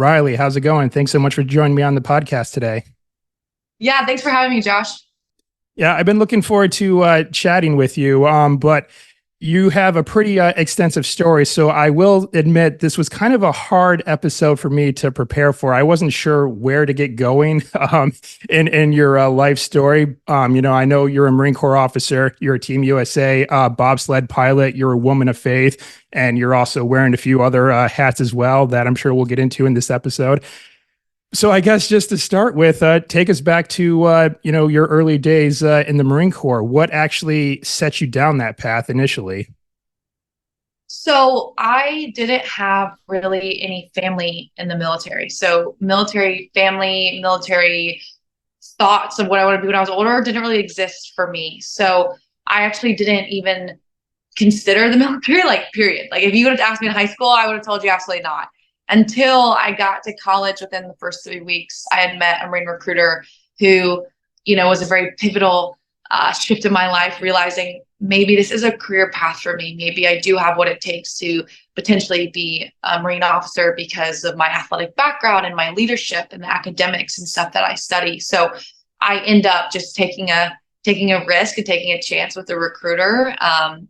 Riley, how's it going? Thanks so much for joining me on the podcast today. Yeah, thanks for having me, Josh. Yeah, I've been looking forward to chatting with you, but you have a pretty extensive story. So I will admit this was kind of a hard episode for me to prepare for. I wasn't sure where to get going in your life story. I know you're a Marine Corps officer, you're a Team USA bobsled pilot, you're a woman of faith, and you're also wearing a few other hats as well that I'm sure we'll get into in this episode. So I guess just to start with, take us back to your early days in the Marine Corps. What actually set you down that path initially? So I didn't have really any family in the military. So military family, military thoughts of what I want to be when I was older didn't really exist for me. So I actually didn't even consider the military, like, period. Like, if you would have asked me in high school, I would have told you absolutely not. Until I got to college, within the first 3 weeks, I had met a Marine recruiter who, was a very pivotal shift in my life, realizing maybe this is a career path for me. Maybe I do have what it takes to potentially be a Marine officer because of my athletic background and my leadership and the academics and stuff that I study. So I end up just taking a risk and taking a chance with the recruiter.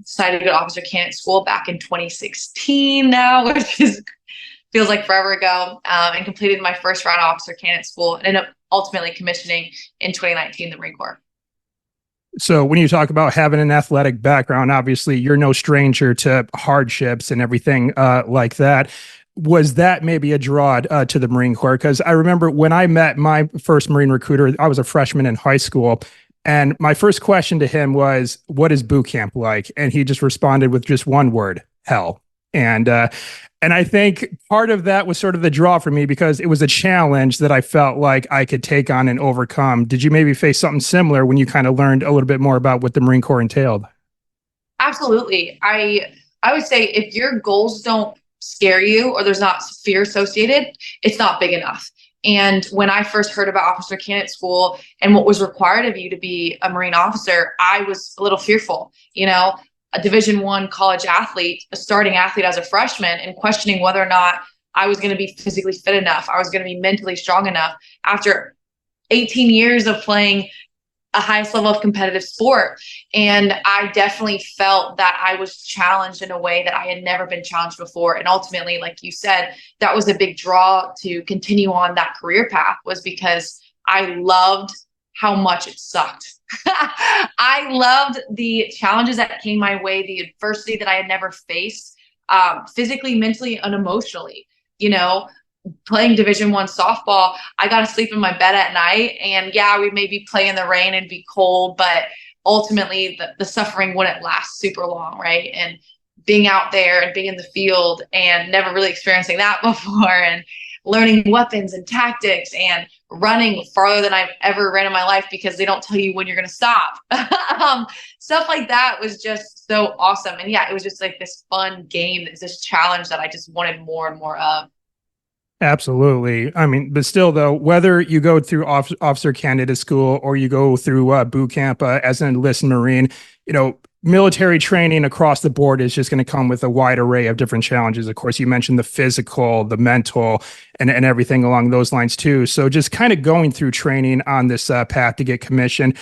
Decided to go to officer candidate school back in 2016 now, which is feels like forever ago, and completed my first round of officer candidate school and ended up ultimately commissioning in 2019 in the Marine Corps. So when you talk about having an athletic background, obviously you're no stranger to hardships and everything like that. Was that maybe a draw to the Marine Corps? Because I remember when I met my first Marine recruiter, I was a freshman in high school. And my first question to him was, what is boot camp like? And he just responded with just one word, hell. And I think part of that was sort of the draw for me because it was a challenge that I felt like I could take on and overcome. Did you maybe face something similar when you kind of learned a little bit more about what the Marine Corps entailed? Absolutely. I would say if your goals don't scare you or there's not fear associated, it's not big enough. And when I first heard about officer candidate school and what was required of you to be a Marine officer, I was a little fearful. A Division I college athlete, a starting athlete as a freshman, and questioning whether or not I was going to be physically fit enough, I was going to be mentally strong enough after 18 years of playing a highest level of competitive sport. And I definitely felt that I was challenged in a way that I had never been challenged before. And ultimately, like you said, that was a big draw to continue on that career path, was because I loved how much it sucked. I loved the challenges that came my way, the adversity that I had never faced, physically, mentally, and emotionally. Playing Division I softball, I got to sleep in my bed at night, and yeah, we maybe play in the rain and be cold, but ultimately the suffering wouldn't last super long, right? And being out there and being in the field and never really experiencing that before, and learning weapons and tactics and running farther than I've ever ran in my life because they don't tell you when you're going to stop. Stuff like that was just so awesome. And yeah, it was just like this fun game, this challenge that I just wanted more and more of. Absolutely. I mean, but still, though, whether you go through officer candidate school or you go through boot camp as an enlisted Marine, military training across the board is just going to come with a wide array of different challenges. Of course, you mentioned the physical, the mental, and everything along those lines too. So just kind of going through training on this path to get commissioned,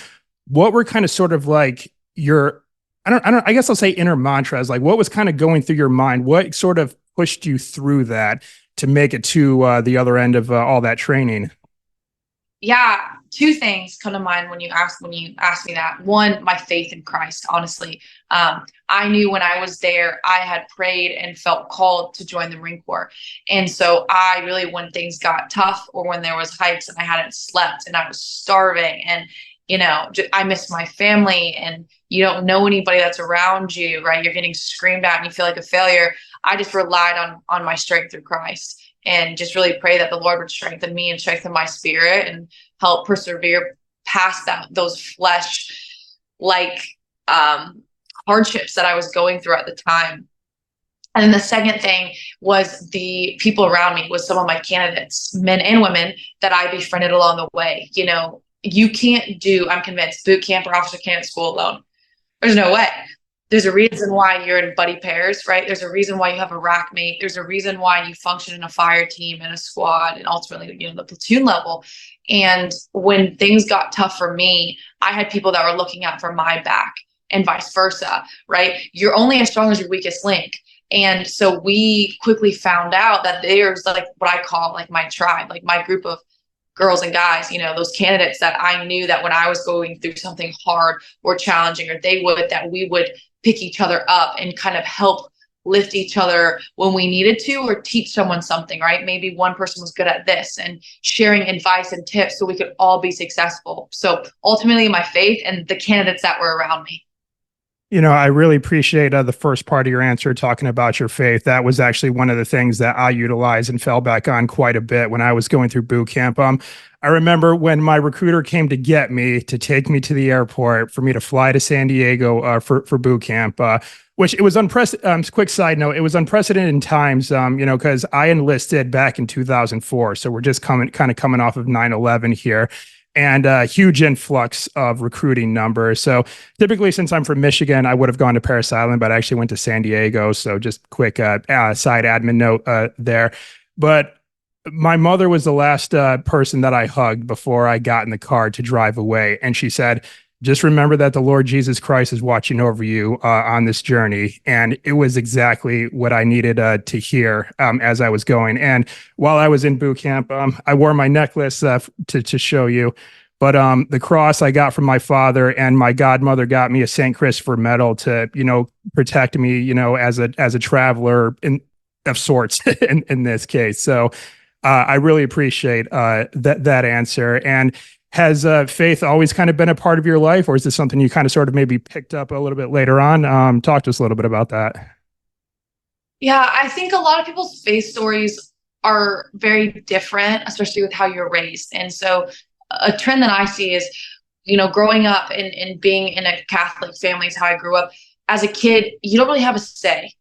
what were kind of sort of like your, I guess I'll say inner mantras, like what was kind of going through your mind? What sort of pushed you through that to make it to the other end of all that training? Yeah, two things come to mind when you ask me that. One, my faith in Christ. Honestly, I knew when I was there, I had prayed and felt called to join the Marine Corps, and so I really, when things got tough or when there was hikes and I hadn't slept and I was starving and I miss my family, and you don't know anybody that's around you, right? You're getting screamed at and you feel like a failure. I just relied on my strength through Christ, and just really pray that the Lord would strengthen me and strengthen my spirit and help persevere past those flesh like hardships that I was going through at the time. And then the second thing was the people around me, was some of my candidates, men and women, that I befriended along the way. You can't do, I'm convinced, boot camp or officer candidate school alone. There's no way. There's a reason why you're in buddy pairs, right? There's a reason why you have a rack mate. There's a reason why you function in a fire team and a squad and ultimately, the platoon level. And when things got tough for me, I had people that were looking out for my back and vice versa, right? You're only as strong as your weakest link. And so we quickly found out that there's like what I call like my tribe, like my group of girls and guys, those candidates that I knew that when I was going through something hard or challenging, or that we would pick each other up and kind of help lift each other when we needed to, or teach someone something, right? Maybe one person was good at this and sharing advice and tips so we could all be successful. So ultimately my faith and the candidates that were around me. I really appreciate the first part of your answer talking about your faith. That was actually one of the things that I utilized and fell back on quite a bit when I was going through boot camp. I remember when my recruiter came to get me to take me to the airport for me to fly to San Diego for boot camp, which it was unprecedented. Quick side note, it was unprecedented in times, because I enlisted back in 2004. So we're just coming off of 9/11 here. And a huge influx of recruiting numbers. So typically, since I'm from Michigan, I would have gone to Parris Island, but I actually went to San Diego. So just quick side admin note there. But my mother was the last person that I hugged before I got in the car to drive away. And she said, just remember that the Lord Jesus Christ is watching over you on this journey. And it was exactly what I needed to hear as I was going. And while I was in boot camp, I wore my necklace to show you. But the cross I got from my father, and my godmother got me a St. Christopher medal to, protect me, as a traveler of sorts in this case. So I really appreciate that answer. And has faith always kind of been a part of your life, or is this something you kind of sort of maybe picked up a little bit later on? Talk to us a little bit about that. Yeah, I think a lot of people's faith stories are very different, especially with how you're raised. And so a trend that I see is, growing up and being in a Catholic family is how I grew up. As a kid, you don't really have a say.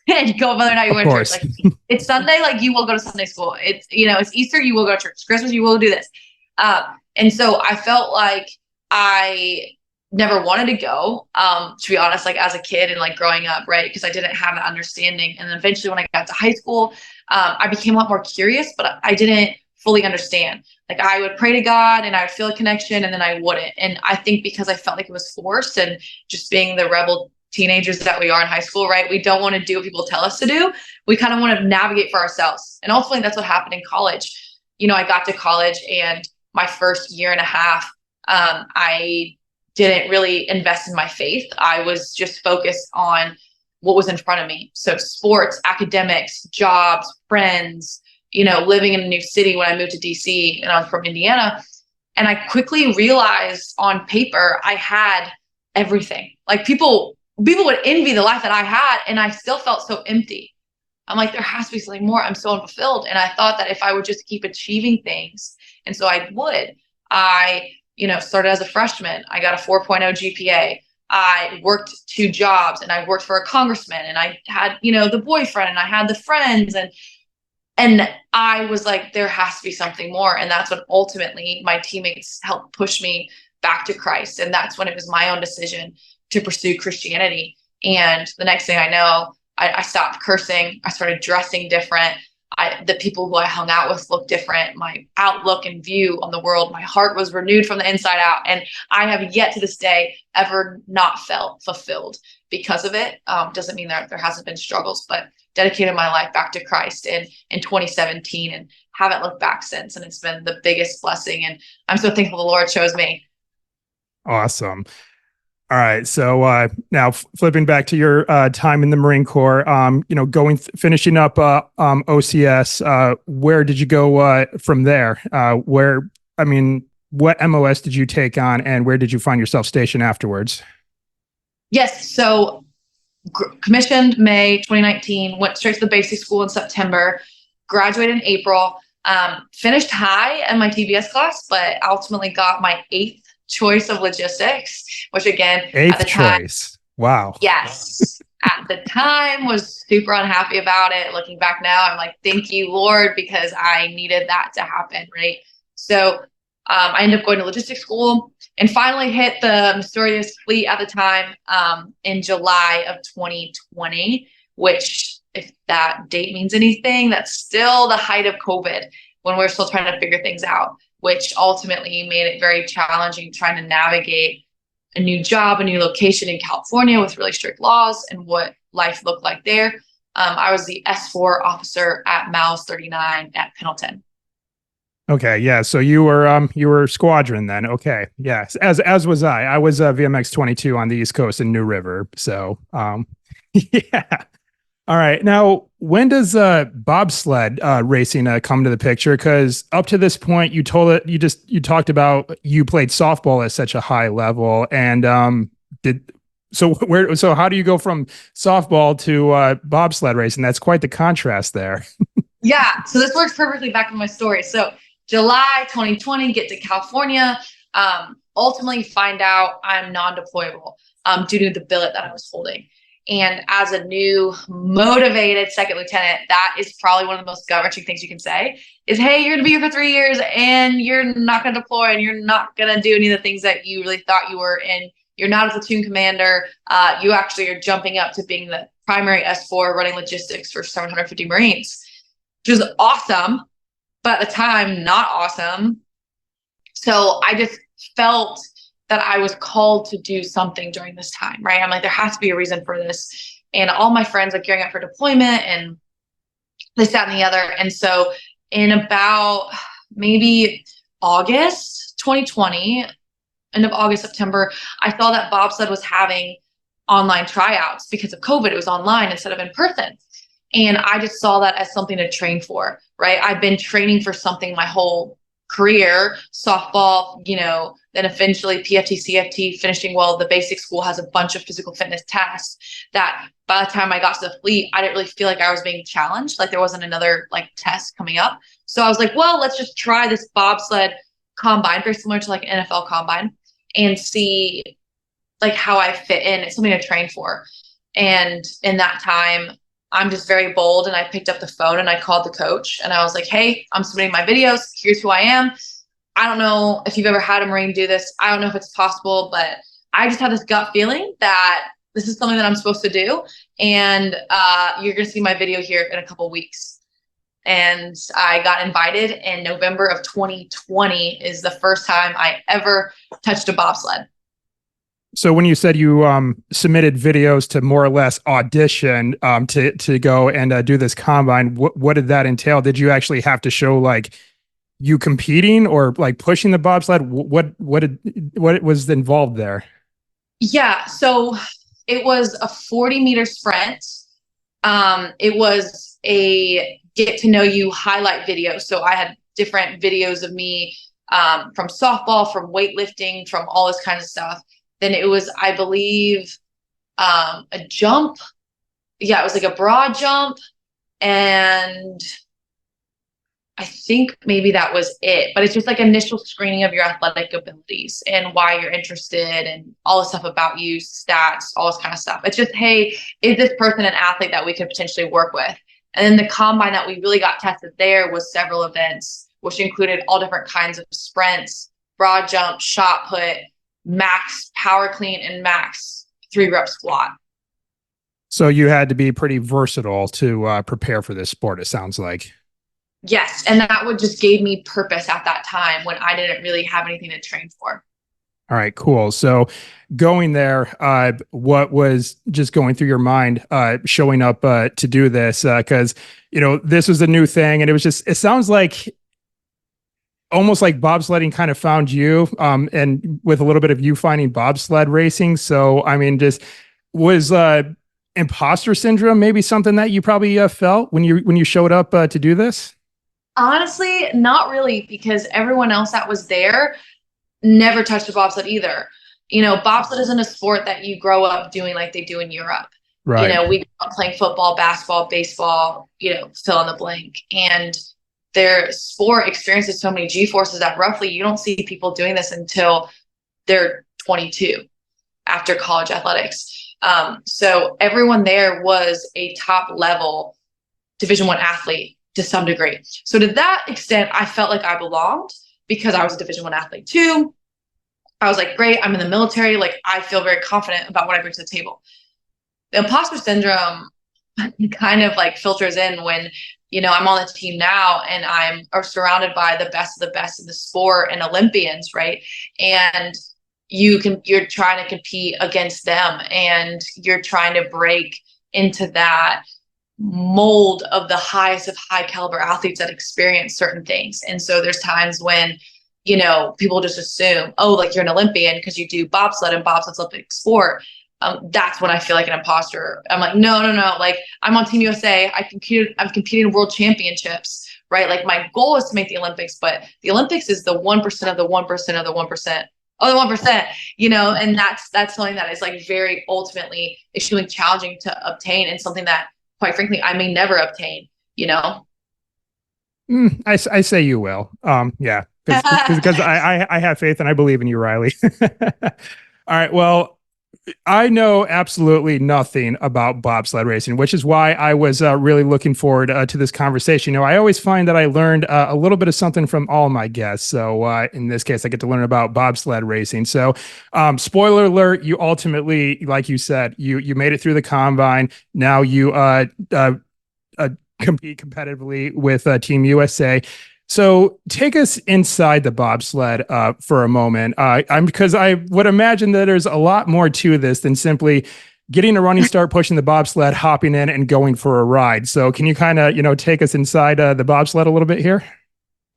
And go whether or not you went to church. Like, it's Sunday, like you will go to Sunday school. It's Easter, you will go to church. Christmas, you will do this. And so I felt like I never wanted to go, to be honest, like as a kid and like growing up, right? Because I didn't have that understanding. And then eventually when I got to high school, I became a lot more curious, but I didn't fully understand. Like I would pray to God and I would feel a connection and then I wouldn't. And I think because I felt like it was forced and just being the rebel teenagers that we are in high school, right? We don't want to do what people tell us to do. We kind of want to navigate for ourselves. And ultimately that's what happened in college. I got to college and my first year and a half, I didn't really invest in my faith. I was just focused on what was in front of me. So sports, academics, jobs, friends, living in a new city when I moved to DC, and I'm from Indiana. And I quickly realized on paper, I had everything. Like people would envy the life that I had, and I still felt so empty. I'm like, there has to be something more. I'm so unfulfilled. And I thought that if I would just keep achieving things, and so I would. I, started as a freshman. I got a 4.0 GPA. I worked 2 jobs, and I worked for a congressman, and I had, the boyfriend, and I had the friends, and I was like, there has to be something more. And that's when ultimately my teammates helped push me back to Christ. And that's when it was my own decision to pursue Christianity. And the next thing I know, I stopped cursing. I started dressing different. The people who I hung out with looked different. My outlook and view on the world, my heart was renewed from the inside out. And I have yet to this day ever not felt fulfilled because of it. Doesn't mean that there hasn't been struggles, but dedicated my life back to Christ in 2017 and haven't looked back since. And it's been the biggest blessing. And I'm so thankful the Lord chose me. Awesome. All right. So now flipping back to your time in the Marine Corps, finishing up OCS, where did you go from there? What MOS did you take on, and where did you find yourself stationed afterwards? Yes. So commissioned May 2019, went straight to the basic school in September, graduated in April, finished high in my TBS class, but ultimately got my 8th choice of logistics, which again, 8th at the time, choice. Wow. Yes. At the time was super unhappy about it. Looking back now, I'm like, thank you, Lord, because I needed that to happen. Right. So I ended up going to logistics school and finally hit the mysterious fleet at the time in July of 2020, which, if that date means anything, that's still the height of COVID when we're still trying to figure things out, which ultimately made it very challenging trying to navigate a new job, a new location in California with really strict laws and what life looked like there. I was the S4 officer at Miles 39 at Pendleton. Okay, yeah. So you were squadron then. Okay, yes. As was I. I was VMX 22 on the East Coast in New River. So yeah. All right. Now, when does bobsled racing come to the picture? Because up to this point, you talked about you played softball at such a high level, and so how do you go from softball to bobsled racing? That's quite the contrast there. Yeah, so this works perfectly back in my story. So July 2020, get to California, ultimately find out I'm non-deployable due to the billet that I was holding. And as a new motivated second lieutenant, that is probably one of the most gut-wrenching things you can say is, hey, you're going to be here for 3 years and you're not going to deploy and you're not going to do any of the things that you really thought you were. And you're not a platoon commander. You actually are jumping up to being the primary S4 running logistics for 750 Marines, which was awesome, but at the time, not awesome. So I just felt that I was called to do something during this time, right? I'm like, there has to be a reason for this. And all my friends are gearing up for deployment and this, that, and the other. And so in about maybe August 2020, end of August, September, I saw that bobsled was having online tryouts because of COVID. It was online instead of in person. And I just saw that as something to train for, right? I've been training for something my whole career, softball, then eventually PFT, CFT, finishing well. The basic school has a bunch of physical fitness tests that by the time I got to the fleet, I didn't really feel like I was being challenged. Like there wasn't another test coming up. So I was like, well, let's just try this bobsled combine, very similar to an NFL combine, and see how I fit in. It's something to train for. And in that time, I'm just very bold, and I picked up the phone and I called the coach and I was like, hey, I'm submitting my videos. Here's who I am. I don't know if you've ever had a Marine do this. I don't know if it's possible, but I just have this gut feeling that this is something that I'm supposed to do. And you're going to see my video here in a couple of weeks. And I got invited in November of 2020 is the first time I ever touched a bobsled. So when you said you submitted videos to more or less audition to go and do this combine, what did that entail? Did you actually have to show you competing or pushing the bobsled? What was involved there? Yeah, so it was a 40-meter sprint. It was a get to know you highlight video. So I had different videos of me from softball, from weightlifting, from all this kind of stuff. Then it was, I believe, a jump. Yeah, it was a broad jump. And I think maybe that was it. But it's just initial screening of your athletic abilities and why you're interested and all the stuff about you, stats, all this kind of stuff. It's just, hey, is this person an athlete that we could potentially work with? And then the combine that we really got tested there was several events, which included all different kinds of sprints, broad jump, shot put, max power clean, and max 3-rep squat. So you had to be pretty versatile to prepare for this sport, it sounds like. Yes. And that just gave me purpose at that time when I didn't really have anything to train for. All right, cool. So going there, what was just going through your mind showing up to do this? Because, this was a new thing and it sounds like almost like bobsledding kind of found you and with a little bit of you finding bobsled racing. So, I mean, just was imposter syndrome maybe something that you probably felt when you showed up to do this? Honestly, not really, because everyone else that was there never touched a bobsled either. Bobsled isn't a sport that you grow up doing like they do in Europe. Right. We grew up playing football, basketball, baseball, fill in the blank. And their sport experiences so many G-forces that roughly you don't see people doing this until they're 22 after college athletics. So everyone there was a top level Division I athlete to some degree. So to that extent, I felt like I belonged. because I was a Division I athlete too. I was like, great, I'm in the military. Like, I feel very confident about what I bring to the table. The imposter syndrome kind of like filters in when, I'm on the team now and I'm surrounded by the best of the best in the sport and Olympians, right? And you're trying to compete against them and you're trying to break into that mold of the highest of high caliber athletes that experience certain things. And so there's times when, people just assume, oh, like you're an Olympian because you do bobsled and bobsled's Olympic sport. That's when I feel like an imposter. I'm like, no. Like, I'm on Team USA. I'm competing in world championships, right? Like, my goal is to make the Olympics, but the Olympics is the 1% of the 1% of the 1% of the 1%, and that's something that is like very ultimately extremely challenging to obtain and something that, quite frankly, I may never obtain, I say you will. Yeah, because I have faith and I believe in you, Riley. All right. Well, I know absolutely nothing about bobsled racing, which is why I was really looking forward to this conversation. I always find that I learned a little bit of something from all my guests. So in this case, I get to learn about bobsled racing. So spoiler alert, you ultimately, like you said, you made it through the combine. Now you compete competitively with Team USA. So take us inside the bobsled for a moment. Because I would imagine that there's a lot more to this than simply getting a running start, pushing the bobsled, hopping in, and going for a ride. So can you kind of take us inside the bobsled a little bit here?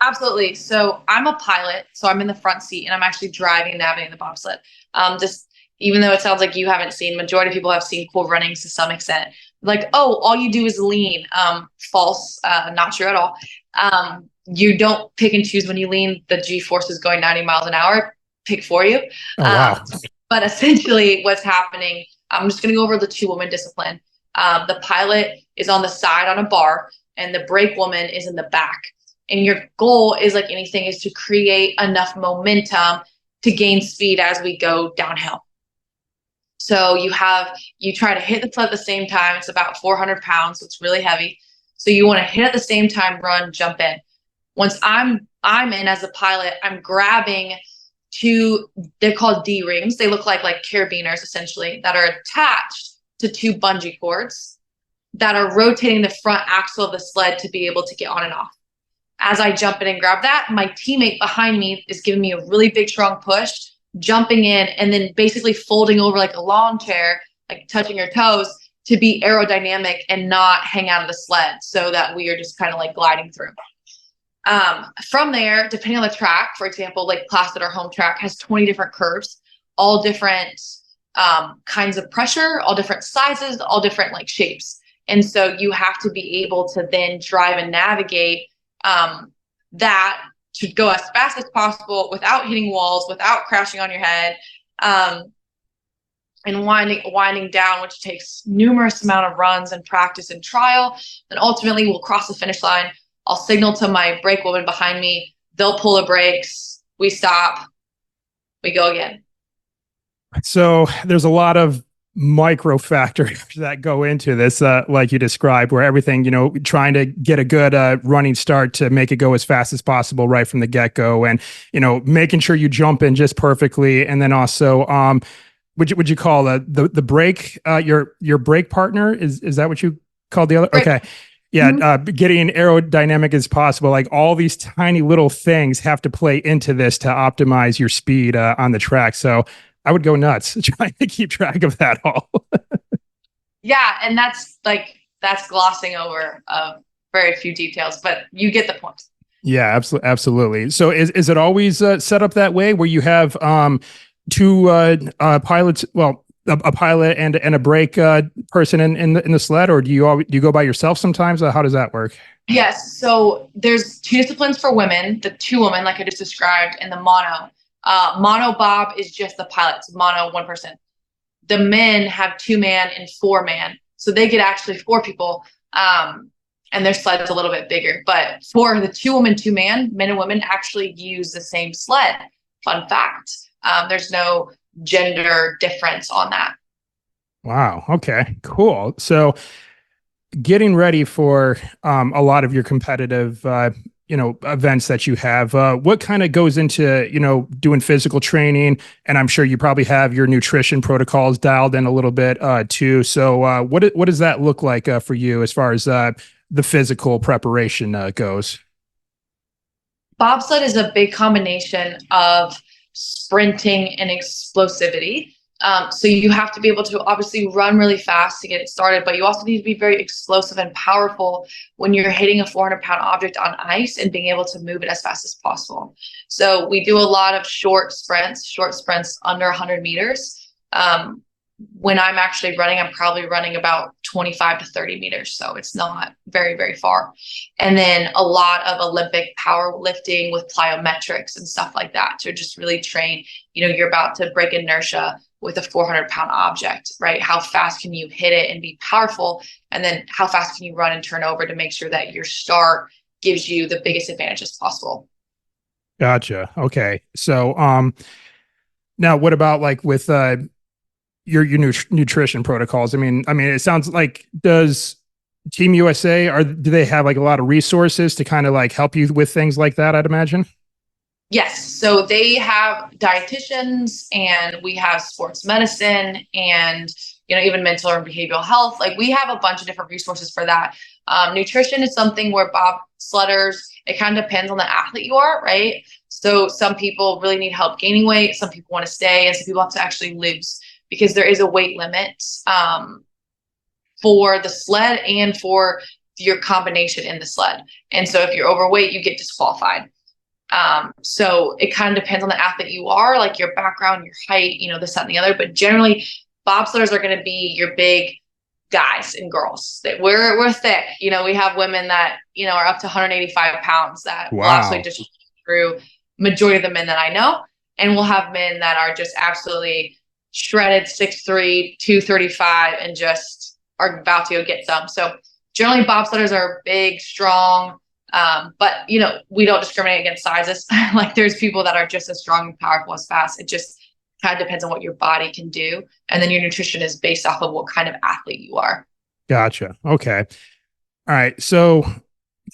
Absolutely. So I'm a pilot, so I'm in the front seat and I'm actually driving and navigating the bobsled. Just even though it sounds like you haven't seen, majority of people have seen Cool Runnings to some extent. Like, oh, all you do is lean. False, not true at all. You don't pick and choose when you lean. The G-force is going 90 miles an hour, pick for you. Oh, wow. But essentially what's happening, I'm just going to go over the two-woman discipline. The pilot is on the side on a bar and the brake woman is in the back. And your goal is, like anything, is to create enough momentum to gain speed as we go downhill. So you try to hit the sled at the same time. It's about 400 pounds, so it's really heavy. So you want to hit at the same time, run, jump in. Once I'm in as a pilot, I'm grabbing two, they're called D rings. They look like carabiners essentially, that are attached to two bungee cords that are rotating the front axle of the sled to be able to get on and off. As I jump in and grab that, my teammate behind me is giving me a really big, strong push, jumping in and then basically folding over like a lawn chair, like touching your toes, to be aerodynamic and not hang out of the sled, so that we are just kind of like gliding through. From there, depending on the track, for example, like Placid, our home track, has 20 different curves, all different kinds of pressure, all different sizes, all different like shapes. And so you have to be able to then drive and navigate that to go as fast as possible without hitting walls, without crashing on your head, and winding down, which takes numerous amount of runs and practice and trial. And ultimately we'll cross the finish line. I'll signal to my brake woman behind me. They'll pull the brakes. We stop. We go again. So there's a lot of micro factors that go into this, like you described, where everything, trying to get a good running start to make it go as fast as possible right from the get-go, and making sure you jump in just perfectly, and then also would you call the brake your brake partner, is that what you call the other? Brake. Okay. Yeah, Mm-hmm. getting aerodynamic as possible. Like, all these tiny little things have to play into this to optimize your speed on the track. So I would go nuts trying to keep track of that all. Yeah, and that's glossing over very few details, but you get the point. Yeah, absolutely. So is it always set up that way, where you have two pilots? Well, a pilot and a brake person in the sled, or do you go by yourself sometimes? How does that work? Yes. So there's two disciplines for women: the two woman, like I just described, and the mono. Mono bob is just the pilots. Mono, one person. The men have 2-man and 4-man, so they get actually 4 people. And their sled's a little bit bigger. But for the 2-woman, 2-man, men and women actually use the same sled. Fun fact. There's no gender difference on that. Wow. Okay, cool. So getting ready for a lot of your competitive events that you have. What kind of goes into, doing physical training? And I'm sure you probably have your nutrition protocols dialed in a little bit too. So what does that look like for you as far as the physical preparation goes? Bobsled is a big combination of sprinting and explosivity. So you have to be able to obviously run really fast to get it started, but you also need to be very explosive and powerful when you're hitting a 400-pound object on ice and being able to move it as fast as possible. So we do a lot of short sprints under 100 meters. When I'm actually running, I'm probably running about 25 to 30 meters. So it's not very, very far. And then a lot of Olympic powerlifting with plyometrics and stuff like that to just really train, you're about to break inertia with a 400-pound object, right? How fast can you hit it and be powerful? And then how fast can you run and turn over to make sure that your start gives you the biggest advantages possible? Gotcha. Okay. So now what about like with your nutrition protocols? I mean, it sounds like, does Team USA, do they have like a lot of resources to kind of like help you with things like that, I'd imagine? Yes. So they have dietitians and we have sports medicine and, even mental and behavioral health. Like we have a bunch of different resources for that. Nutrition is something where bobsledders, it kind of depends on the athlete you are, right? So some people really need help gaining weight. Some people want to stay and some people have to actually lose because there is a weight limit for the sled and for your combination in the sled. And so if you're overweight, you get disqualified. So it kind of depends on the athlete you are, like your background, your height, this, that, and the other. But generally, bobsledders are going to be your big guys and girls. That we're thick. We have women that are up to 185 pounds that will absolutely Wow. just through majority of the men that I know, and we'll have men that are just absolutely shredded 6'3", 235, and just are about to go get some. So generally, bobsledders are big, strong. But we don't discriminate against sizes. Like there's people that are just as strong and powerful as fast. It just kind of depends on what your body can do. And then your nutrition is based off of what kind of athlete you are. Gotcha. Okay. All right. So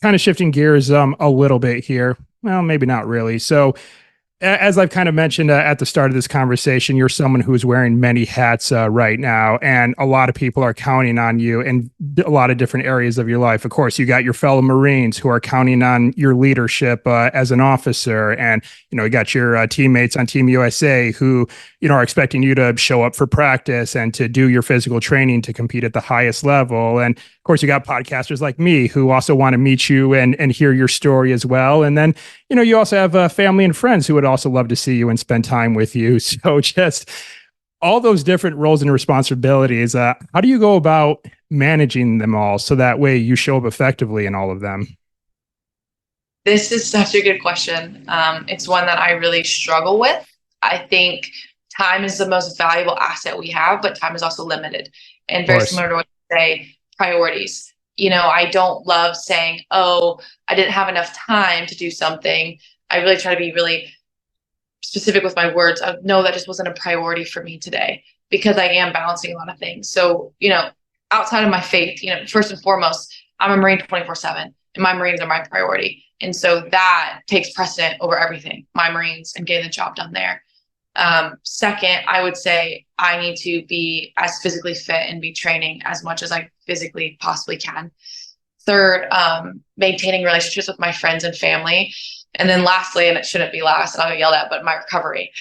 kind of shifting gears a little bit here. Well, maybe not really. So as I've kind of mentioned at the start of this conversation, you're someone who's wearing many hats right now, and a lot of people are counting on you in a lot of different areas of your life. Of course, you got your fellow Marines who are counting on your leadership as an officer, and you got your teammates on Team USA who are expecting you to show up for practice and to do your physical training to compete at the highest level. And of course, you got podcasters like me who also want to meet you and hear your story as well. And then you also have family and friends who would also love to see you and spend time with you. So just all those different roles and responsibilities, how do you go about managing them all so that way you show up effectively in all of them? This is such a good question. It's one that I really struggle with. I think time is the most valuable asset we have, but time is also limited. And Of very course. similar to what you say, priorities. I don't love saying, oh, I didn't have enough time to do something. I really try to be really specific with my words of, no, that just wasn't a priority for me today because I am balancing a lot of things. So, outside of my faith, first and foremost, I'm a Marine 24/7 and my Marines are my priority. And so that takes precedent over everything, my Marines and getting the job done there. Second, I would say I need to be as physically fit and be training as much as I physically possibly can. Third, maintaining relationships with my friends and family. And then lastly, and it shouldn't be last, and I'll get yelled at, but my recovery,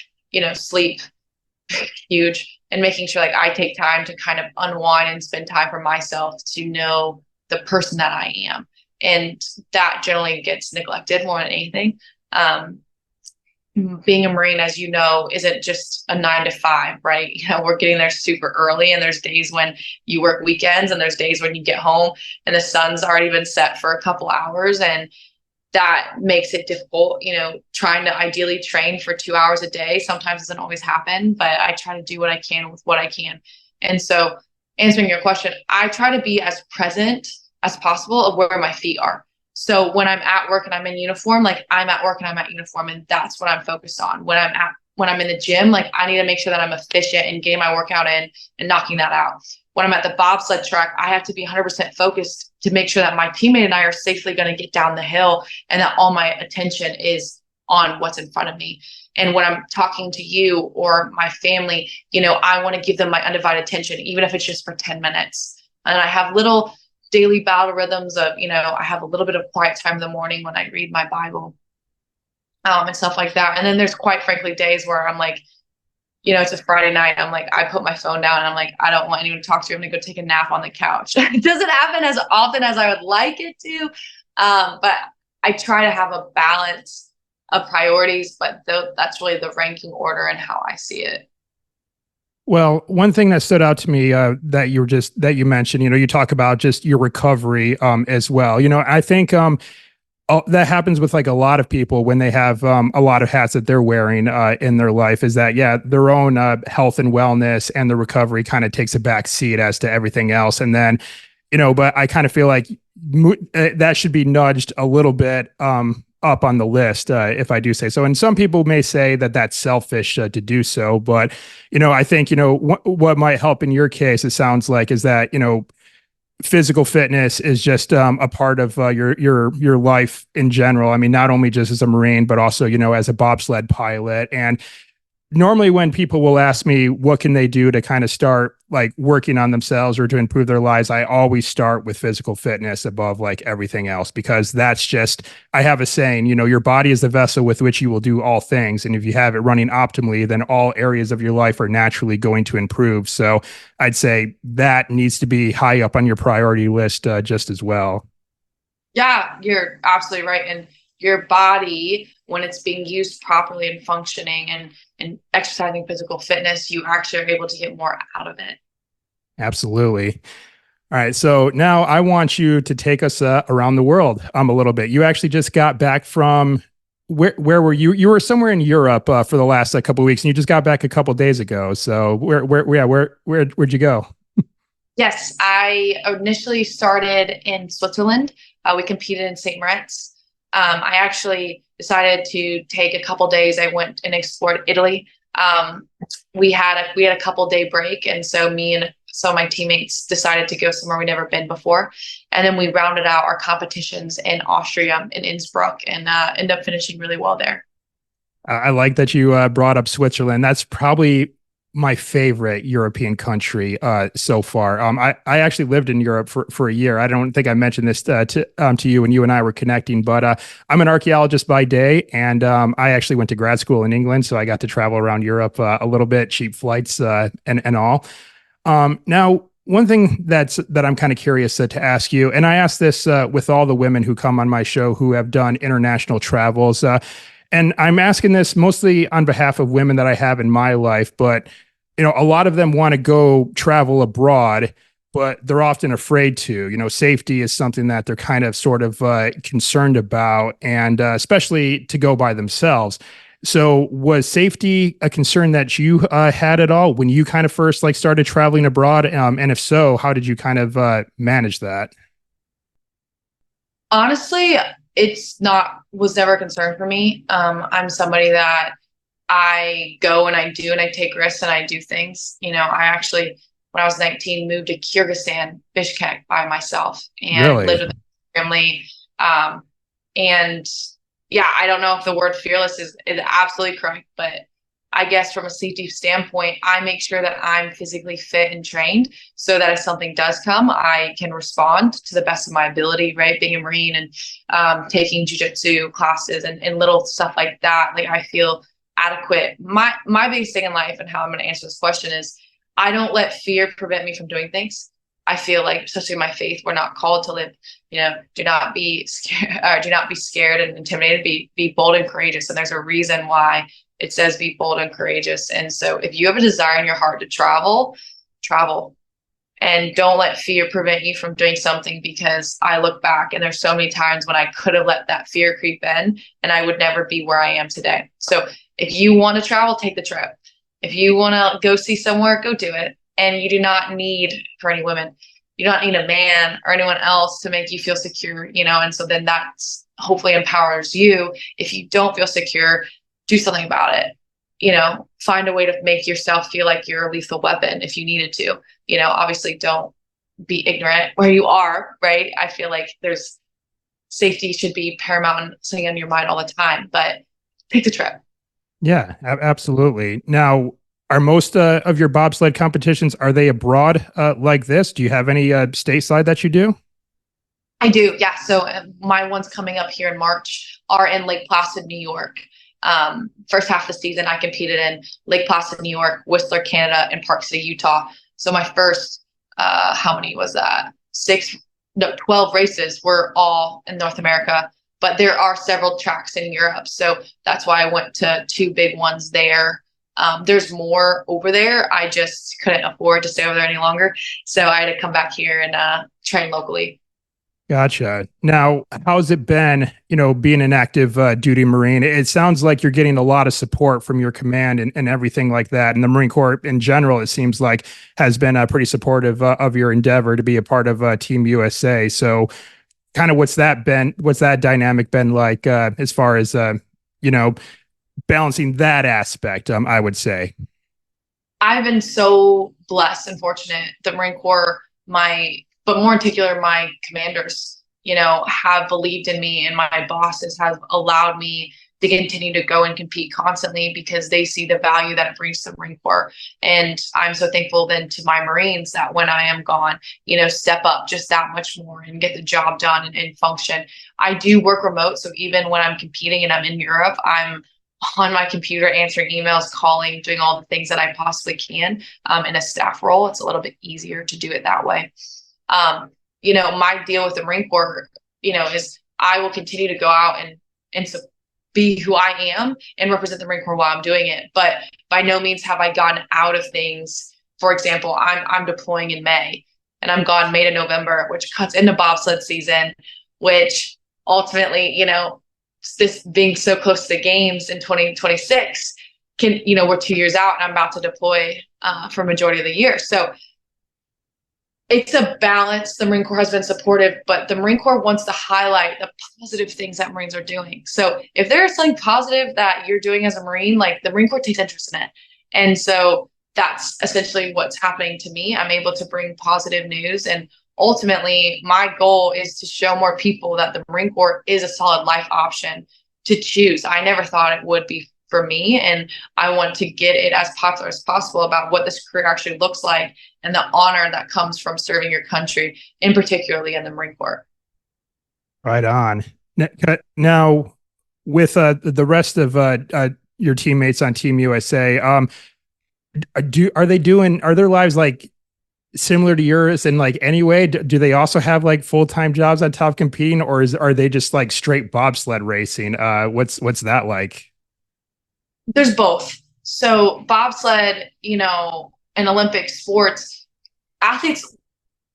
sleep, huge. And making sure like I take time to kind of unwind and spend time for myself to know the person that I am. And that generally gets neglected more than anything. Being a Marine, as you know, isn't just a 9 to 5, right? We're getting there super early, and there's days when you work weekends, and there's days when you get home and the sun's already been set for a couple hours, and that makes it difficult. Trying to ideally train for 2 hours a day sometimes doesn't always happen, but I try to do what I can with what I can. And so, answering your question, I try to be as present as possible of where my feet are. So when I'm at work and I'm in uniform, like I'm at work and I'm at uniform, and that's what I'm focused on. When I'm in the gym, like I need to make sure that I'm efficient and getting my workout in and knocking that out. when I'm at the bobsled track, I have to be 100% focused to make sure that my teammate and I are safely going to get down the hill and that all my attention is on what's in front of me. And when I'm talking to you or my family, I want to give them my undivided attention, even if it's just for 10 minutes. And I have little daily battle rhythms of, I have a little bit of quiet time in the morning when I read my Bible, and stuff like that. And then there's quite frankly days where I'm like, it's a Friday night. I'm like, I put my phone down and I'm like, I don't want anyone to talk to. I'm gonna go take a nap on the couch. It doesn't happen as often as I would like it to, but I try to have a balance of priorities. But that's really the ranking order and how I see it. Well, one thing that stood out to me that you mentioned, you talk about just your recovery as well. I think that happens with like a lot of people when they have a lot of hats that they're wearing in their life, is that, yeah, their own health and wellness and the recovery kind of takes a back seat as to everything else. And then, but I kind of feel like that should be nudged a little bit up on the list, if I do say so. And some people may say that that's selfish to do so, but, I think, what might help in your case, it sounds like, is that, physical fitness is just a part of your life in general. I mean, not only just as a Marine, but also, as a bobsled pilot. And normally when people will ask me what can they do to kind of start like working on themselves or to improve their lives, I always start with physical fitness above like everything else, because that's just, I have a saying, your body is the vessel with which you will do all things. And if you have it running optimally, then all areas of your life are naturally going to improve. So I'd say that needs to be high up on your priority list just as well. Yeah, you're absolutely right. And your body, when it's being used properly and functioning and exercising physical fitness, you actually are able to get more out of it. Absolutely. All right. So now I want you to take us around the world a little bit. You actually just got back from where were you? You were somewhere in Europe for the last couple of weeks, and you just got back a couple of days ago. So where'd you go? Yes, I initially started in Switzerland. We competed in St. Moritz. I actually decided to take a couple days. I went and explored Italy. We had a couple day break, and so me and some of my teammates decided to go somewhere we'd never been before. And then we rounded out our competitions in Austria, in Innsbruck, and ended up finishing really well there. I like that you brought up Switzerland. That's probably my favorite European country so far. I actually lived in Europe for a year. I don't think I mentioned this to you when you and I were connecting, but I'm an archaeologist by day, and I actually went to grad school in England, so I got to travel around Europe a little bit, cheap flights and all. Now, one thing that I'm kind of curious to ask you, and I ask this with all the women who come on my show who have done international travels. And I'm asking this mostly on behalf of women that I have in my life, but a lot of them want to go travel abroad, but they're often afraid to. Safety is something that they're kind of sort of concerned about, and especially to go by themselves. So was safety a concern that you had at all when you kind of first like started traveling abroad? And if so, how did you kind of manage that? Honestly, was never a concern for me. I'm somebody that I go and I do and I take risks and I do things. I actually, when I was 19, moved to Kyrgyzstan, Bishkek, by myself and lived Really? with a family. And yeah, I don't know if the word fearless is absolutely correct, but I guess from a safety standpoint, I make sure that I'm physically fit and trained so that if something does come, I can respond to the best of my ability, right? Being a Marine and taking jujitsu classes and little stuff like that. Like I feel adequate. My biggest thing in life and how I'm going to answer this question is I don't let fear prevent me from doing things. I feel like, especially my faith, we're not called to live, do not be scared, or do not be scared and intimidated, be bold and courageous. And there's a reason why it says be bold and courageous. And so if you have a desire in your heart to travel, travel. And don't let fear prevent you from doing something, because I look back and there's so many times when I could have let that fear creep in and I would never be where I am today. So if you want to travel, take the trip. If you want to go see somewhere, go do it. And you do not need, for any women, you don't need a man or anyone else to make you feel secure, and so then that's hopefully empowers you. If you don't feel secure, do something about it. find a way to make yourself feel like you're a lethal weapon if you needed to. Obviously don't be ignorant where you are, right? I feel like there's safety should be paramount and something on your mind all the time, but take the trip. Yeah, absolutely. Now, are most of your bobsled competitions, are they abroad like this? Do you have any stateside that you do? I do, yeah. So my ones coming up here in March are in Lake Placid, New York. First half of the season, I competed in Lake Placid, New York, Whistler, Canada, and Park City, Utah. So my first, how many was that? 12 races were all in North America, but there are several tracks in Europe. So that's why I went to two big ones there. There's more over there. I just couldn't afford to stay over there any longer. So I had to come back here and train locally. Gotcha. Now, how's it been, being an active duty Marine? It sounds like you're getting a lot of support from your command and everything like that. And the Marine Corps in general, it seems like, has been pretty supportive of your endeavor to be a part of Team USA. So, kind of what's that dynamic been like as far as, you know, balancing that aspect, I would say. I've been so blessed and fortunate. The Marine Corps, but more in particular, my commanders, have believed in me, and my bosses have allowed me to continue to go and compete constantly because they see the value that it brings to the Marine Corps. And I'm so thankful then to my Marines that when I am gone, step up just that much more and get the job done and function. I do work remote. So even when I'm competing and I'm in Europe, I'm on my computer answering emails, calling, doing all the things that I possibly can in a staff role. It's a little bit easier to do it that way. My deal with the Marine Corps, is I will continue to go out and be who I am and represent the Marine Corps while I'm doing it. But by no means have I gotten out of things. For example, I'm deploying in May, and I'm gone May to November, which cuts into bobsled season, which ultimately, this being so close to the games in 2026 we're 2 years out, and I'm about to deploy for a majority of the year. So it's a balance. The Marine Corps has been supportive, but the Marine Corps wants to highlight the positive things that Marines are doing. So if there's something positive that you're doing as a Marine, like, the Marine Corps takes interest in it. And so that's essentially what's happening to me. I'm able to bring positive news. And ultimately, my goal is to show more people that the Marine Corps is a solid life option to choose. I never thought it would be for me, and I want to get it as popular as possible about what this career actually looks like and the honor that comes from serving your country, in particularly in the Marine Corps. Right on. Now, with the rest of your teammates on Team USA, are their lives like similar to yours in like any way? Do they also have like full-time jobs on top of competing, or are they just like straight bobsled racing? What's that like? There's both. So bobsled, in Olympic sports, athletes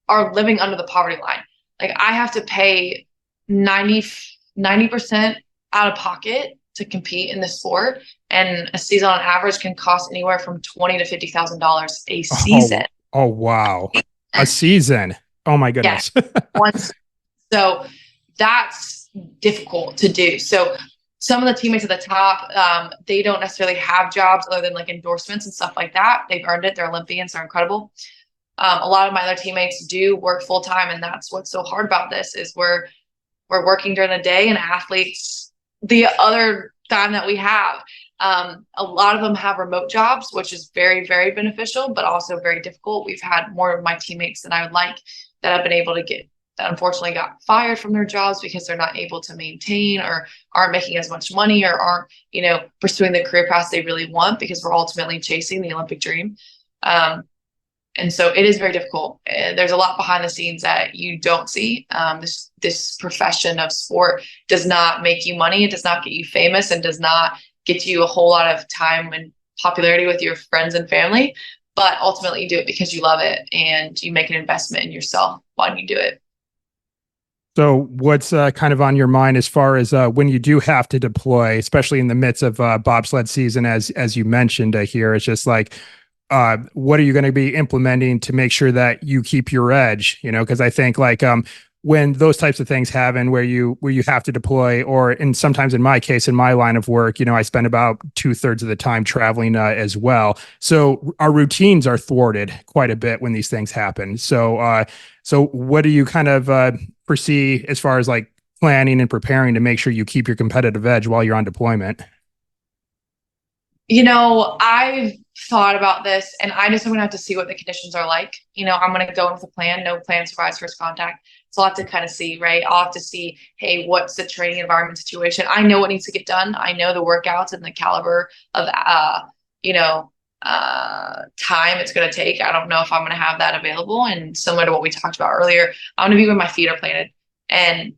are living under the poverty line. Like, I have to pay 90% out of pocket to compete in the sport. And a season on average can cost anywhere from $20,000 to $50,000 a season. Oh, wow. A season. Oh my Yeah. goodness. Once. So that's difficult to do. So some of the teammates at the top, they don't necessarily have jobs other than like endorsements and stuff like that. They've earned it. They're Olympians. They're incredible. A lot of my other teammates do work full time, and that's what's so hard about this is we're working during the day, and athletes the other time that we have. A lot of them have remote jobs, which is very, very beneficial, but also very difficult. We've had more of my teammates than I would like that have been able to get that unfortunately got fired from their jobs because they're not able to maintain or aren't making as much money or aren't, pursuing the career paths they really want because we're ultimately chasing the Olympic dream. And so it is very difficult. There's a lot behind the scenes that you don't see. This profession of sport does not make you money. It does not get you famous and does not get you a whole lot of time and popularity with your friends and family. But ultimately, you do it because you love it and you make an investment in yourself while you do it. So what's kind of on your mind as far as when you do have to deploy, especially in the midst of bobsled season, as you mentioned here, it's just like, what are you going to be implementing to make sure that you keep your edge? Because I think like when those types of things happen where you have to deploy, or and sometimes in my case, in my line of work, I spend about 2/3 of the time traveling as well. So our routines are thwarted quite a bit when these things happen. So what do you kind of foresee as far as like planning and preparing to make sure you keep your competitive edge while you're on deployment? I've thought about this, and I just am gonna have to see what the conditions are like. I'm gonna go in with a plan. No plan survives first contact. So I'll have to kind of see, right? I'll have to see, hey, what's the training environment situation? I know what needs to get done. I know the workouts and the caliber of time it's gonna take. I don't know if I'm gonna have that available. And similar to what we talked about earlier, I'm gonna be where my feet are planted. And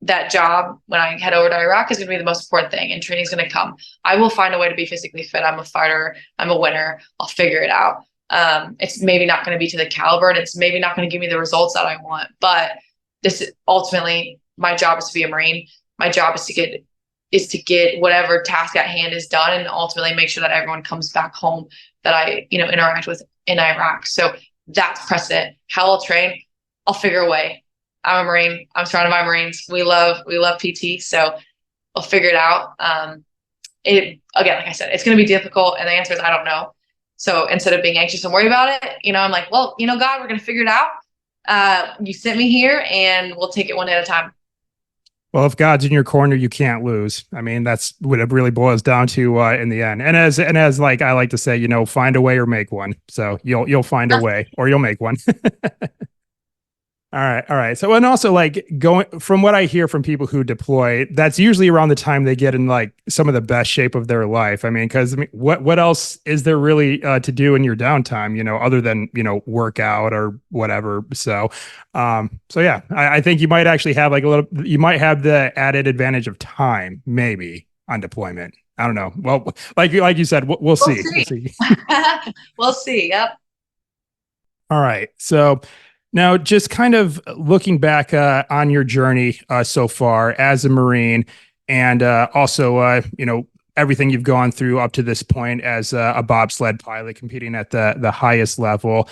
that job when I head over to Iraq is going to be the most important thing, and training is going to come. I will find a way to be physically fit. I'm a fighter. I'm a winner. I'll figure it out. It's maybe not going to be to the caliber, and it's maybe not going to give me the results that I want. But this is ultimately my job is to be a Marine. My job is to get whatever task at hand is done, and ultimately make sure that everyone comes back home that I interact with in Iraq. So that's precedent. How I'll train, I'll figure a way. I'm a Marine. I'm surrounded by Marines. We love PT. So I'll figure it out. Again, like I said, it's going to be difficult. And the answer is, I don't know. So instead of being anxious and worry about it, I'm like, well, God, we're going to figure it out. You sent me here and we'll take it one day at a time. Well, if God's in your corner, you can't lose. I mean, that's what it really boils down to in the end. And as like I like to say, find a way or make one. So you'll find a way or you'll make one. All right. All right. So, and also like going from what I hear from people who deploy, that's usually around the time they get in like some of the best shape of their life. I mean, what else is there really to do in your downtime, other than, work out or whatever. So yeah, I think you might actually have you might have the added advantage of time, maybe on deployment. I don't know. Well, like you said, we'll see. We'll see. We'll see. Yep. All right. So, now, just kind of looking back on your journey so far as a Marine, and also, everything you've gone through up to this point as a bobsled pilot, competing at the highest level.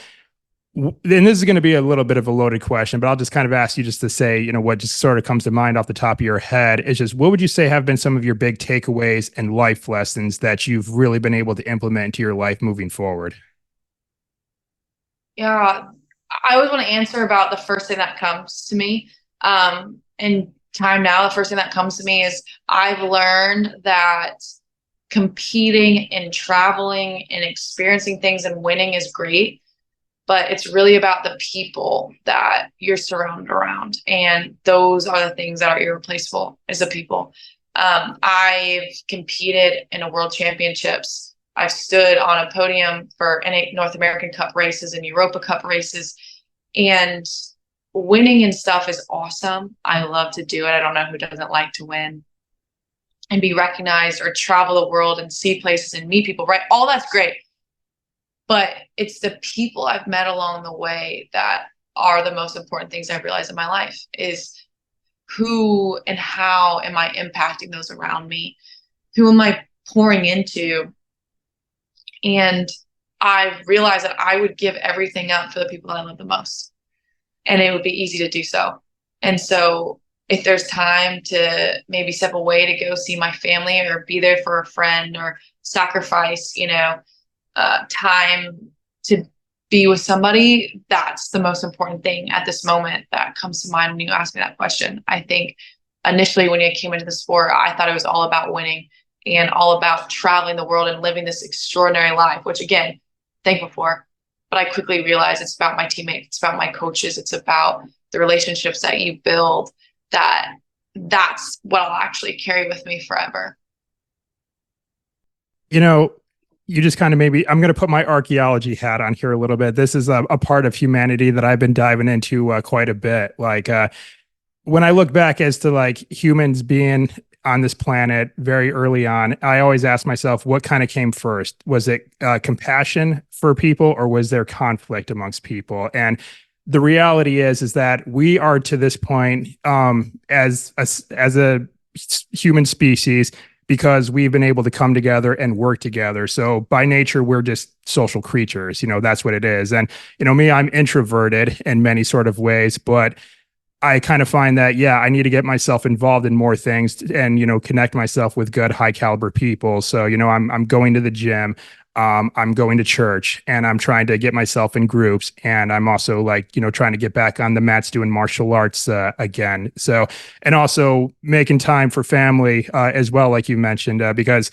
And this is going to be a little bit of a loaded question, but I'll just kind of ask you just to say, what just sort of comes to mind off the top of your head is just, what would you say have been some of your big takeaways and life lessons that you've really been able to implement into your life moving forward? Yeah. I always want to answer about the first thing that comes to me. In time now, the first thing that comes to me is I've learned that competing and traveling and experiencing things and winning is great, but it's really about the people that you're surrounded around. And those are the things that are irreplaceable, is the people. I've competed in a world championships. I've stood on a podium for North American Cup races and Europa Cup races, and winning and stuff is awesome. I love to do it. I don't know who doesn't like to win and be recognized or travel the world and see places and meet people, right? All that's great. But it's the people I've met along the way that are the most important things I've realized in my life, is who and how am I impacting those around me? Who am I pouring into? And I realized that I would give everything up for the people that I love the most. And it would be easy to do so. And so if there's time to maybe step away to go see my family or be there for a friend or sacrifice, time to be with somebody, that's the most important thing at this moment that comes to mind when you ask me that question. I think initially when I came into the sport, I thought it was all about winning and all about traveling the world and living this extraordinary life, which again, thankful for. But I quickly realized it's about my teammates, it's about my coaches, it's about the relationships that you build, that's what I'll actually carry with me forever. You just kind of I'm going to put my archaeology hat on here a little bit. This is a part of humanity that I've been diving into quite a bit. Like when I look back as to like humans being on this planet very early on, I always ask myself, what kind of came first? Was it compassion for people, or was there conflict amongst people? And the reality is that we are to this point as a human species because we've been able to come together and work together. So by nature, we're just social creatures. That's what it is. And me, I'm introverted in many sort of ways, but I kind of find that, yeah, I need to get myself involved in more things and, connect myself with good, high caliber people. So, I'm going to the gym. I'm going to church and I'm trying to get myself in groups. And I'm also like, trying to get back on the mats doing martial arts again. So, and also making time for family as well, like you mentioned, because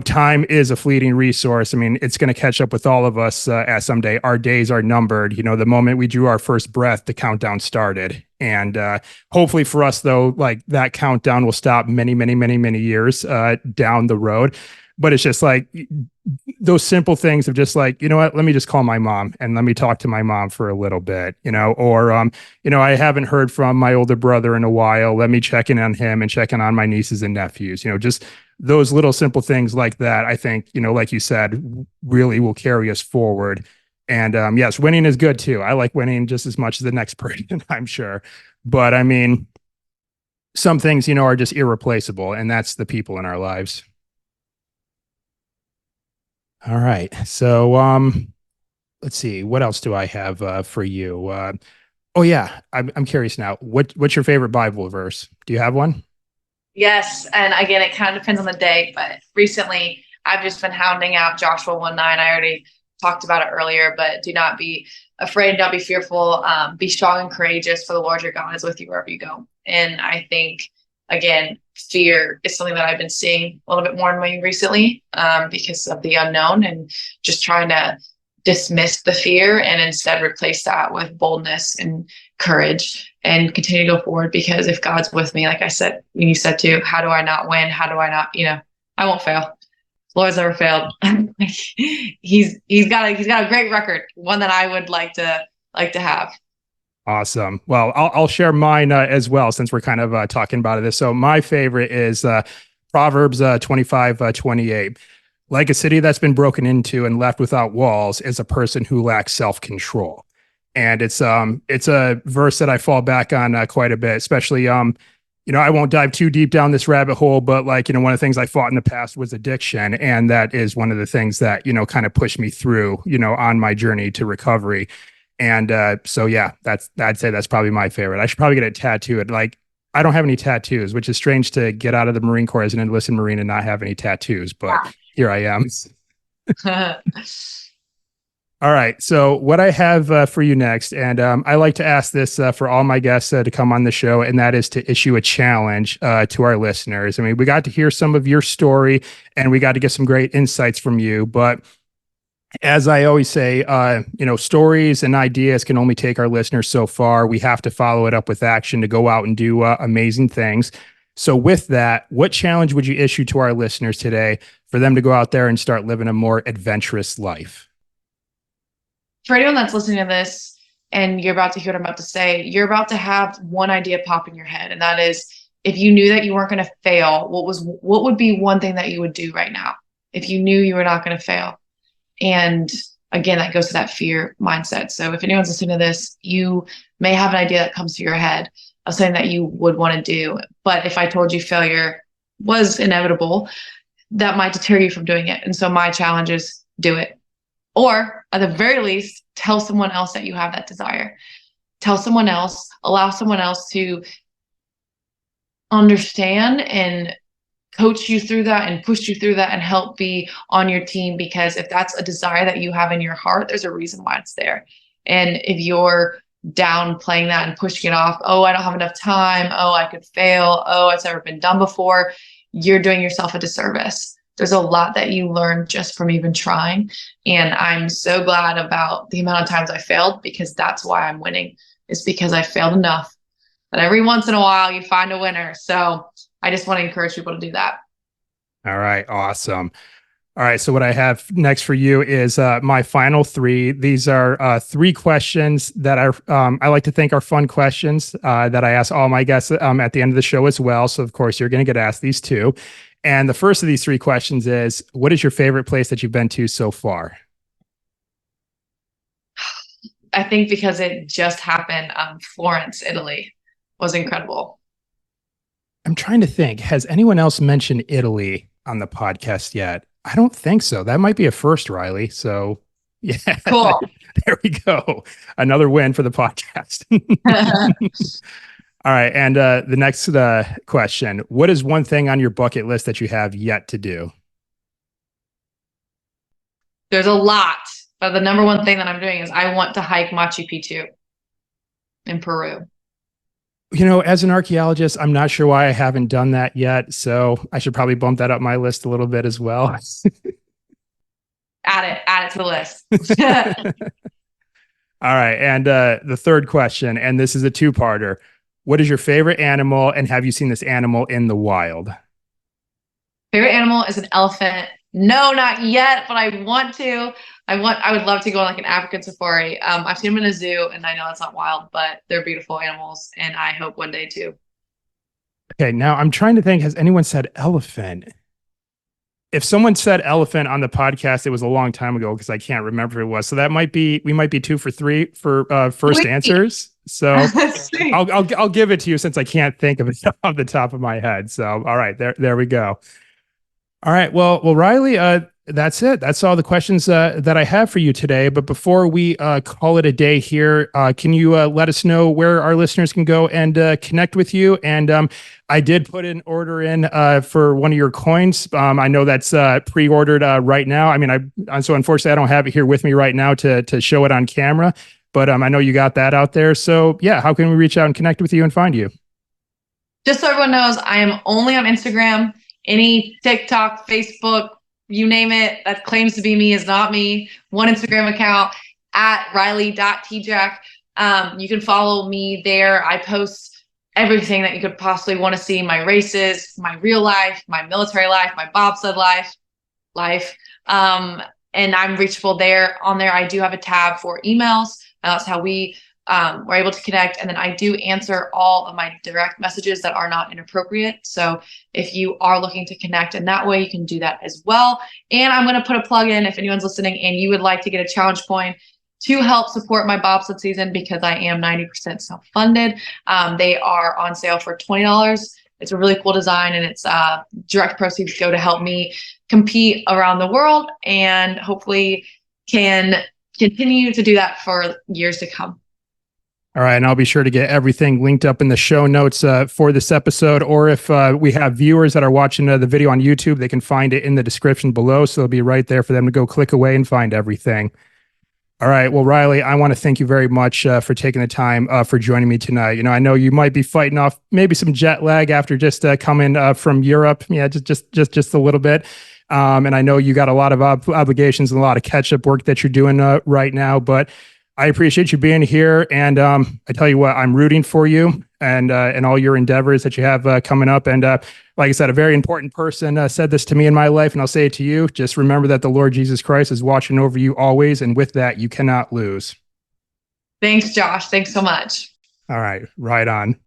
time is a fleeting resource. I mean, it's going to catch up with all of us at someday. Our days are numbered. The moment we drew our first breath, the countdown started. And hopefully for us, though, like that countdown will stop many, many, many, many years down the road. But it's just like those simple things of just like, you know what, let me just call my mom and let me talk to my mom for a little bit, or, I haven't heard from my older brother in a while. Let me check in on him and check in on my nieces and nephews, just those little simple things like that. I think, like you said, really will carry us forward. And yes, winning is good too. I like winning just as much as the next person, I'm sure. But I mean, some things, are just irreplaceable, and that's the people in our lives. All right. So let's see. What else do I have for you? Oh yeah, I'm curious now. What's your favorite Bible verse? Do you have one? Yes, and again, it kind of depends on the day, but recently I've just been hounding out Joshua 1:9. I already talked about it earlier, but do not be afraid, don't be fearful, be strong and courageous, for the Lord your God is with you wherever you go. And I think, again, fear is something that I've been seeing a little bit more in me recently because of the unknown, and just trying to dismiss the fear and instead replace that with boldness and courage and continue to go forward. Because if God's with me, like I said, when you said too, how do I not win? How do I not, I won't fail. Lord's never failed. he's got a great record, one that I would like to have. Awesome. Well, I'll share mine as well, since we're kind of talking about this. So my favorite is Proverbs 25:28. Like a city that's been broken into and left without walls is a person who lacks self-control. And it's a verse that I fall back on quite a bit, especially I won't dive too deep down this rabbit hole, but like, one of the things I fought in the past was addiction. And that is one of the things that, kind of pushed me through, on my journey to recovery. And so yeah, I'd say that's probably my favorite. I should probably get it tattooed. Like, I don't have any tattoos, which is strange to get out of the Marine Corps as an enlisted Marine and not have any tattoos, but here I am. All right. So what I have for you next, and I like to ask this for all my guests to come on the show, and that is to issue a challenge to our listeners. I mean, we got to hear some of your story and we got to get some great insights from you, but as I always say, stories and ideas can only take our listeners so far. We have to follow it up with action to go out and do amazing things. So with that, what challenge would you issue to our listeners today for them to go out there and start living a more adventurous life? For anyone that's listening to this and you're about to hear what I'm about to say, you're about to have one idea pop in your head. And that is, if you knew that you weren't going to fail, what would be one thing that you would do right now if you knew you were not going to fail? And again, that goes to that fear mindset. So if anyone's listening to this, you may have an idea that comes to your head of something that you would want to do. But if I told you failure was inevitable, that might deter you from doing it. And so my challenge is do it. Or at the very least, tell someone else that you have that desire. Tell someone else, allow someone else to understand and coach you through that and push you through that and help be on your team. Because if that's a desire that you have in your heart, there's a reason why it's there. And if you're downplaying that and pushing it off, oh, I don't have enough time, oh, I could fail, oh, it's never been done before, you're doing yourself a disservice. There's a lot that you learn just from even trying. And I'm so glad about the amount of times I failed, because that's why I'm winning. It's because I failed enough that every once in a while you find a winner. So I just want to encourage people to do that. All right. Awesome. All right. So what I have next for you is my final three. These are three questions that I like to think are fun questions that I ask all my guests at the end of the show as well. So of course you're going to get asked these too. And the first of these three questions is, what is your favorite place that you've been to so far? I think because it just happened, Florence, Italy was incredible. I'm trying to think, has anyone else mentioned Italy on the podcast yet? I don't think so. That might be a first, Riley. So yeah. Cool. There we go. Another win for the podcast. All right. And the next question, what is one thing on your bucket list that you have yet to do? There's a lot, but the number one thing that I'm doing is I want to hike Machu Picchu in Peru. As an archaeologist, I'm not sure why I haven't done that yet. So I should probably bump that up my list a little bit as well. Add it to the list. All right. And the third question, and this is a two-parter. What is your favorite animal, and have you seen this animal in the wild? Favorite animal is an elephant. No, not yet, but I want to. I would love to go on like an African safari. I've seen them in a zoo, and I know that's not wild, but they're beautiful animals, and I hope one day too. Okay, now I'm trying to think, has anyone said elephant? If someone said elephant on the podcast, it was a long time ago because I can't remember who it was. So we might be 2 for 3 for first Sweet. Answers. So I'll give it to you since I can't think of it off the top of my head. So all right, there we go. All right, well, Riley, that's it. That's all the questions that I have for you today. But before we call it a day here, can you let us know where our listeners can go and connect with you? And I did put an order in for one of your coins. I know that's pre-ordered right now. I mean, so unfortunately, I don't have it here with me right now to show it on camera. But I know you got that out there. So yeah, how can we reach out and connect with you and find you? Just so everyone knows, I am only on Instagram. Any TikTok, Facebook, you name it, that claims to be me is not me. One Instagram account at riley.tejcek. You can follow me there. I post everything that you could possibly want to see, my races, my real life, my military life, my bobsled life. And I'm reachable there. On there, I do have a tab for emails. That's how we we're able to connect. And then I do answer all of my direct messages that are not inappropriate. So if you are looking to connect in that way, you can do that as well. And I'm going to put a plug in if anyone's listening and you would like to get a challenge coin to help support my bobsled season, because I am 90% self-funded. They are on sale for $20. It's a really cool design, and it's direct proceeds go to help me compete around the world, and hopefully can continue to do that for years to come. All right. And I'll be sure to get everything linked up in the show notes for this episode. Or if we have viewers that are watching the video on YouTube, they can find it in the description below. So it'll be right there for them to go click away and find everything. All right. Well, Riley, I want to thank you very much for taking the time for joining me tonight. I know you might be fighting off maybe some jet lag after just coming from Europe. Yeah, just a little bit. And I know you got a lot of obligations and a lot of catch-up work that you're doing right now, but I appreciate you being here, and I tell you what, I'm rooting for you and all your endeavors that you have coming up. And like I said, a very important person said this to me in my life, and I'll say it to you. Just remember that the Lord Jesus Christ is watching over you always, and with that, you cannot lose. Thanks, Josh. Thanks so much. All right, right on.